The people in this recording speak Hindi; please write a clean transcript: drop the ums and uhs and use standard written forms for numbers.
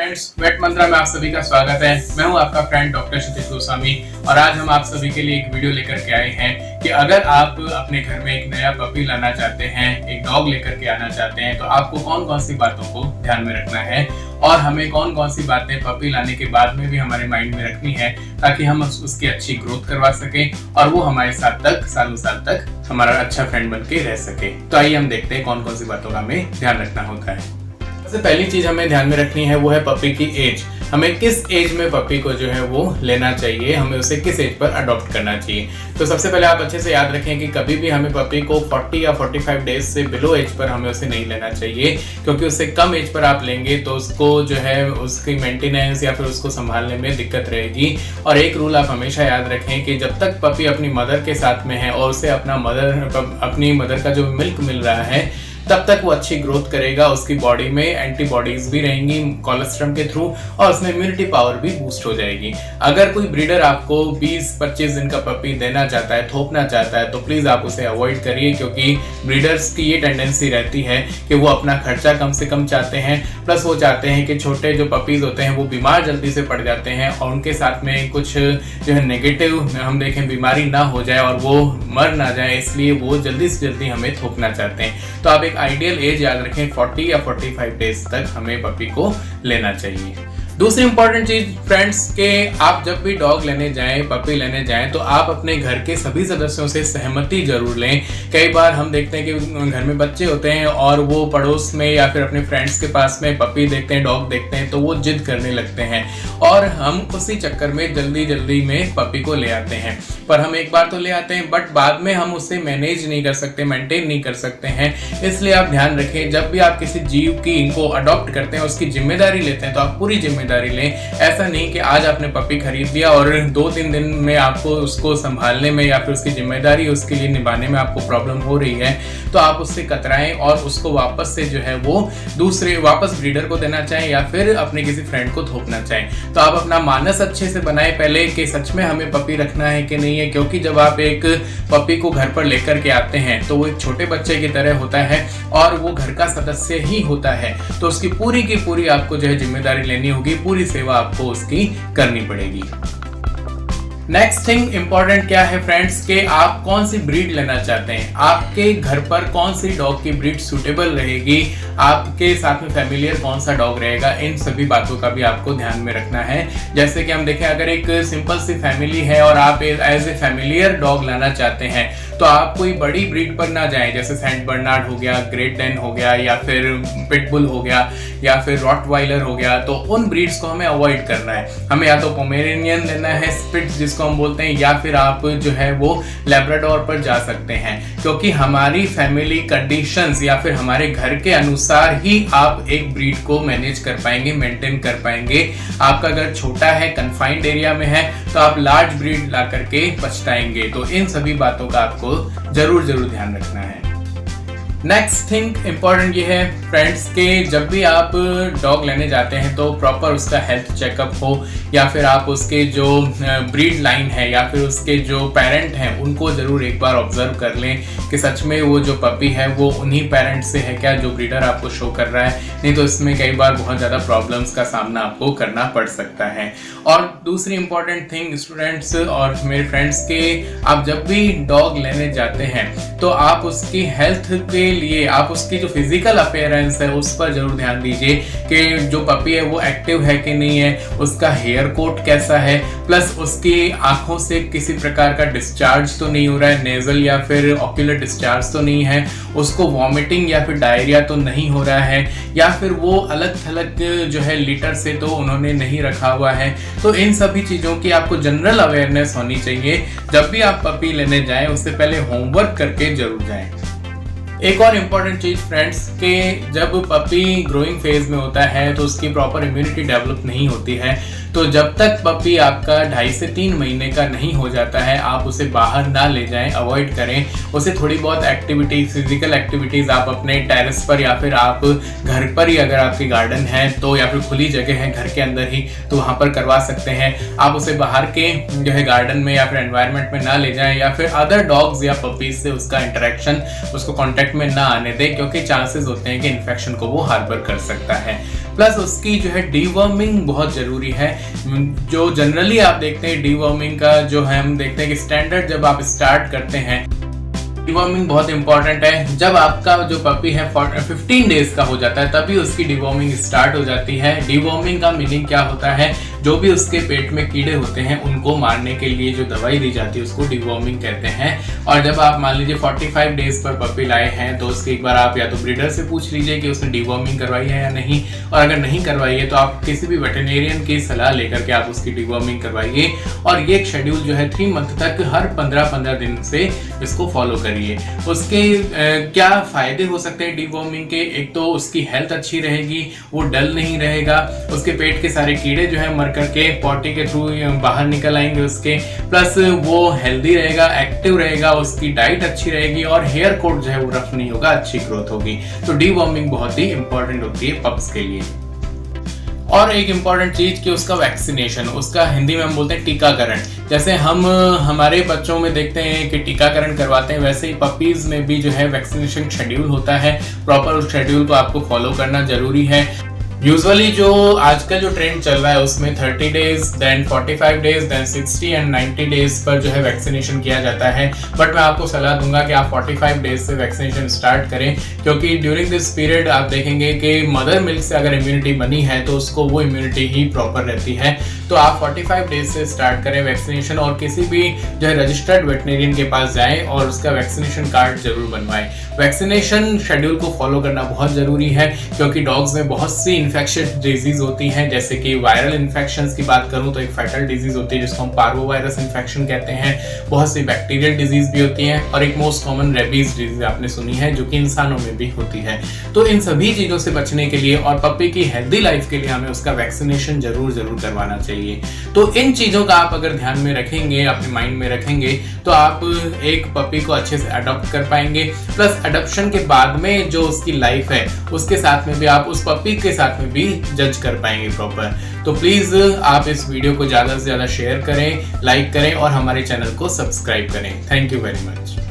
फ्रेंड्स, वेट मंत्रा में आप सभी का स्वागत है। मैं हूं आपका फ्रेंड डॉक्टर क्षितिज गोस्वामी और आज हम आप सभी के लिए एक वीडियो लेकर के आए हैं कि अगर आप अपने घर में एक नया पपी लाना चाहते हैं, एक डॉग लेकर के आना चाहते हैं, तो आपको कौन कौन सी बातों को ध्यान में रखना है और हमें कौन कौन सी बातें पपी लाने के बाद में भी हमारे माइंड में रखनी है ताकि हम उसकी अच्छी ग्रोथ करवा सकें और वो हमारे साथ तक सालों साल तक हमारा अच्छा फ्रेंड बन के रह सके। तो आइए हम देखते हैं कौन कौन सी बातों का हमें ध्यान रखना होता है। सबसे पहली चीज हमें ध्यान में रखनी है वो है पपी की एज। हमें किस एज में पपी को जो है वो लेना चाहिए, हमें उसे किस एज पर अडॉप्ट करना चाहिए। तो सबसे पहले आप अच्छे से याद रखें कि कभी भी हमें पपी को 40 या 45 डेज से बिलो एज पर हमें उसे नहीं लेना चाहिए, क्योंकि उससे कम एज पर आप लेंगे तो उसको जो है उसकी मेंटेनेंस या फिर उसको संभालने में दिक्कत रहेगी। और एक रूल आप हमेशा याद रखें कि जब तक पपी अपनी मदर के साथ में है और उसे अपनी मदर का जो मिल्क मिल रहा है तब तक वो अच्छी ग्रोथ करेगा, उसकी बॉडी में एंटीबॉडीज भी रहेंगी कोलेस्ट्रम के थ्रू और उसमें इम्यूनिटी पावर भी बूस्ट हो जाएगी। अगर कोई ब्रीडर आपको 20-25 दिन का पपी देना चाहता है, थोपना चाहता है, तो प्लीज आप उसे अवॉइड करिए, क्योंकि ब्रीडर्स की ये टेंडेंसी रहती है कि वो अपना खर्चा कम से कम चाहते हैं, प्लस वो चाहते हैं कि छोटे जो पपीज होते हैं वो बीमार जल्दी से पड़ जाते हैं और उनके साथ में कुछ जो है नेगेटिव हम देखें बीमारी ना हो जाए और वो मर ना जाए, इसलिए वो जल्दी से जल्दी हमें थोपना चाहते हैं। तो आप एक आइडियल एज याद रखें, 40 या 45 डेज तक हमें पपी को लेना चाहिए। दूसरी इंपॉर्टेंट चीज फ्रेंड्स के आप जब भी डॉग लेने जाएं, पपी लेने जाएं, तो आप अपने घर के सभी सदस्यों से सहमति जरूर लें। कई बार हम देखते हैं कि घर में बच्चे होते हैं और वो पड़ोस में या फिर अपने फ्रेंड्स के पास में पपी देखते हैं, डॉग देखते हैं, तो वो जिद करने लगते हैं और हम उसी चक्कर में जल्दी में पपी को ले आते हैं। पर हम एक बार तो ले आते हैं बट बाद में हम उसे मैनेज नहीं कर सकते, मेंटेन नहीं कर सकते हैं। इसलिए आप ध्यान रखें, जब भी आप किसी जीव की इनको अडॉप्ट करते हैं, उसकी जिम्मेदारी लेते हैं, तो आप पूरी जिम्मेदारी लें। ऐसा नहीं कि आज आपने पपी खरीद लिया और 2-3 दिन में आपको उसको संभालने में या फिर उसकी जिम्मेदारी उसके लिए निभाने में आपको प्रॉब्लम हो रही है तो आप उससे कतराएं और उसको वापस से जो है वो वापस ब्रीडर को देना चाहें या फिर अपने किसी फ्रेंड को थोपना चाहें। तो आप अपना मानस अच्छे से बनाएं पहले कि सच में हमें पपी रखना है कि नहीं है, क्योंकि जब आप एक पपी को घर पर लेकर के आते हैं तो वो एक छोटे बच्चे की तरह होता है और वो घर का सदस्य ही होता है, तो उसकी पूरी की पूरी आपको जो है जिम्मेदारी लेनी होगी, पूरी सेवा आपको उसकी करनी पड़ेगी। नेक्स्ट थिंग इंपॉर्टेंट क्या है फ्रेंड्स के आप कौन सी ब्रीड लेना चाहते हैं, आपके घर पर कौन सी डॉग की ब्रीड सूटेबल रहेगी, आपके साथ में फैमिलियर कौन सा डॉग रहेगा, इन सभी बातों का भी आपको ध्यान में रखना है। जैसे कि हम देखें, अगर एक सिंपल सी फैमिली है और आप एज ए फैमिलियर डॉग लाना चाहते हैं तो आप कोई बड़ी ब्रीड पर ना जाएं, जैसे सेंट बर्नार्ड हो गया, ग्रेट डेन हो गया या फिर पिटबुल हो गया या फिर रॉटवाइलर हो गया, तो उन ब्रीड्स को हमें अवॉइड करना है। हमें या तो पोमेरेनियन लेना है, स्पिट्ज जिसको हम बोलते हैं, या फिर आप जो है वो लैब्राडोर पर जा सकते हैं, क्योंकि हमारी फैमिली कंडीशंस या फिर हमारे घर के अनुसार ही आप एक ब्रीड को मैनेज कर पाएंगे, मेंटेन कर पाएंगे। आपका घर छोटा है, कन्फाइंड एरिया में है, तो आप लार्ज ब्रीड ला करके पछताएंगे। तो इन सभी बातों का आपको जरूर ध्यान रखना है। नेक्स्ट थिंग इंपॉर्टेंट ये है फ्रेंड्स के जब भी आप डॉग लेने जाते हैं तो प्रॉपर उसका हेल्थ चेकअप हो, या फिर आप उसके जो ब्रीड लाइन है या फिर उसके जो पेरेंट हैं उनको जरूर एक बार ऑब्जर्व कर लें कि सच में वो जो पपी है वो उन्हीं पेरेंट से है क्या जो ब्रीडर आपको शो कर रहा है, नहीं तो इसमें कई बार बहुत ज़्यादा प्रॉब्लम्स का सामना आपको करना पड़ सकता है। और दूसरी इंपॉर्टेंट थिंग स्टूडेंट्स और मेरे फ्रेंड्स के आप जब भी डॉग लेने जाते हैं तो आप उसकी हेल्थ के लिए आप उसकी जो फिजिकल अपीयरेंस है उस पर जरूर ध्यान दीजिए कि जो पपी है वो एक्टिव है कि नहीं है, उसका हेयर कोट कैसा है, प्लस उसकी आंखों से किसी प्रकार का डिस्चार्ज तो नहीं हो रहा है, नेजल या फिर ऑक्यूलर डिस्चार्ज तो नहीं है, उसको वॉमिटिंग या फिर डायरिया तो नहीं हो रहा है, या फिर वो अलग थलग जो है लीटर से तो उन्होंने नहीं रखा हुआ है। तो इन सभी चीज़ों की आपको जनरल अवेयरनेस होनी चाहिए। जब भी आप पपी लेने जाएं उससे पहले होमवर्क करके जरूर जाएं। एक और इम्पॉर्टेंट चीज फ्रेंड्स के जब पपी ग्रोइंग फेज में होता है तो उसकी प्रॉपर इम्यूनिटी डेवलप नहीं होती है, तो जब तक पपी आपका 2.5 से 3 महीने का नहीं हो जाता है आप उसे बाहर ना ले जाएं, अवॉइड करें। उसे थोड़ी बहुत एक्टिविटीज, फिजिकल एक्टिविटीज आप अपने टेरेस पर या फिर आप घर पर ही अगर आपके गार्डन है तो या फिर खुली जगह है घर के अंदर ही तो वहाँ पर करवा सकते हैं। आप उसे बाहर के जो है गार्डन में या फिर एनवायरनमेंट में ना ले जाएं या फिर अदर डॉग्स या पपीज से उसका इंटरेक्शन, उसको कॉन्टेक्ट में ना आने दें, क्योंकि चांसेस होते हैं कि इन्फेक्शन को वो हार्बर कर सकता है। प्लस उसकी जो है डीवर्मिंग बहुत जरूरी है। जो जनरली आप देखते हैं डीवर्मिंग का जो है हम देखते हैं कि स्टैंडर्ड जब आप स्टार्ट करते हैं, डिवॉर्मिंग बहुत इंपॉर्टेंट है। जब आपका जो पपी है 15 डेज का हो जाता है तभी उसकी डिवॉर्मिंग स्टार्ट हो जाती है। डिवॉर्मिंग का मीनिंग क्या होता है, जो भी उसके पेट में कीड़े होते हैं उनको मारने के लिए जो दवाई दी जाती है उसको डिवॉर्मिंग कहते हैं। और जब आप मान लीजिए 45 डेज पर पपी लाए हैं तो उसके एक बार आप या तो ब्रीडर से पूछ लीजिए कि उसने डिवॉर्मिंग करवाई है या नहीं, और अगर नहीं करवाई है तो आप किसी भी वेटरनेरियन की सलाह लेकर के आप उसकी डिवॉर्मिंग करवाइए। और ये शेड्यूल जो है 3 मंथ तक हर 15-15 दिन से इसको फॉलो करिए। उसके क्या फायदे हो सकते हैं डिवॉर्मिंग के, एक तो उसकी हेल्थ अच्छी रहेगी, वो डल नहीं रहेगा, उसके पेट के सारे कीड़े जो है मर करके पॉटी के थ्रू बाहर निकल आएंगे उसके, प्लस वो हेल्दी रहेगा, एक्टिव रहेगा, उसकी डाइट अच्छी रहेगी और हेयर कोट जो है वो रफ नहीं होगा, अच्छी ग्रोथ होगी। तो डिवॉर्मिंग बहुत ही इंपॉर्टेंट होती है पप्स के लिए। और एक इम्पॉर्टेंट चीज कि उसका वैक्सीनेशन, उसका हिंदी में हम बोलते हैं टीकाकरण। जैसे हम हमारे बच्चों में देखते हैं कि टीकाकरण करवाते हैं, वैसे ही पपीज में भी जो है वैक्सीनेशन शेड्यूल होता है। प्रॉपर उस शेड्यूल को आपको फॉलो करना जरूरी है। यूजुअली जो आजकल जो ट्रेंड चल रहा है उसमें 30 days, then 45 days, then 60 and 90 days पर जो है वैक्सीनेशन किया जाता है। बट मैं आपको सलाह दूंगा कि आप 45 डेज से वैक्सीनेशन स्टार्ट करें, क्योंकि ड्यूरिंग दिस पीरियड आप देखेंगे कि मदर मिल्क से अगर इम्यूनिटी बनी है तो उसको वो इम्यूनिटी ही प्रॉपर रहती है। तो आप 45 डेज से स्टार्ट करें वैक्सीनेशन, और किसी भी जो है रजिस्टर्ड वेटरनेरियन के पास जाएं और उसका वैक्सीनेशन कार्ड जरूर बनवाएं। वैक्सीनेशन शेड्यूल को फॉलो करना बहुत जरूरी है, क्योंकि डॉग्स में बहुत सी इन्फेक्शियस डिजीज होती हैं। जैसे कि वायरल इन्फेक्शंस की बात करूं तो एक फैटल डिजीज होती है जिसको हम पार्वोवायरस इन्फेक्शन कहते हैं। बहुत सी बैक्टीरियल डिजीज भी होती हैं, और एक मोस्ट कॉमन रेबीज डिजीज आपने सुनी है जो कि इंसानों में भी होती है। तो इन सभी चीजों से बचने के लिए और पप्पी की हेल्दी लाइफ के लिए हमें उसका वैक्सीनेशन जरूर करवाना चाहिए। तो इन चीजों का आप अगर ध्यान में रखेंगे, अपने माइंड में रखेंगे, तो आप एक पपी को अच्छे से अडॉप्ट कर पाएंगे। प्लस अडॉप्शन के बाद में जो उसकी लाइफ है उसके साथ में भी आप उस पपी के साथ में भी जज कर पाएंगे प्रॉपर। तो प्लीज आप इस वीडियो को ज्यादा से ज्यादा शेयर करें, लाइक करें और हमारे चैनल को सब्सक्राइब करें। Thank you very much.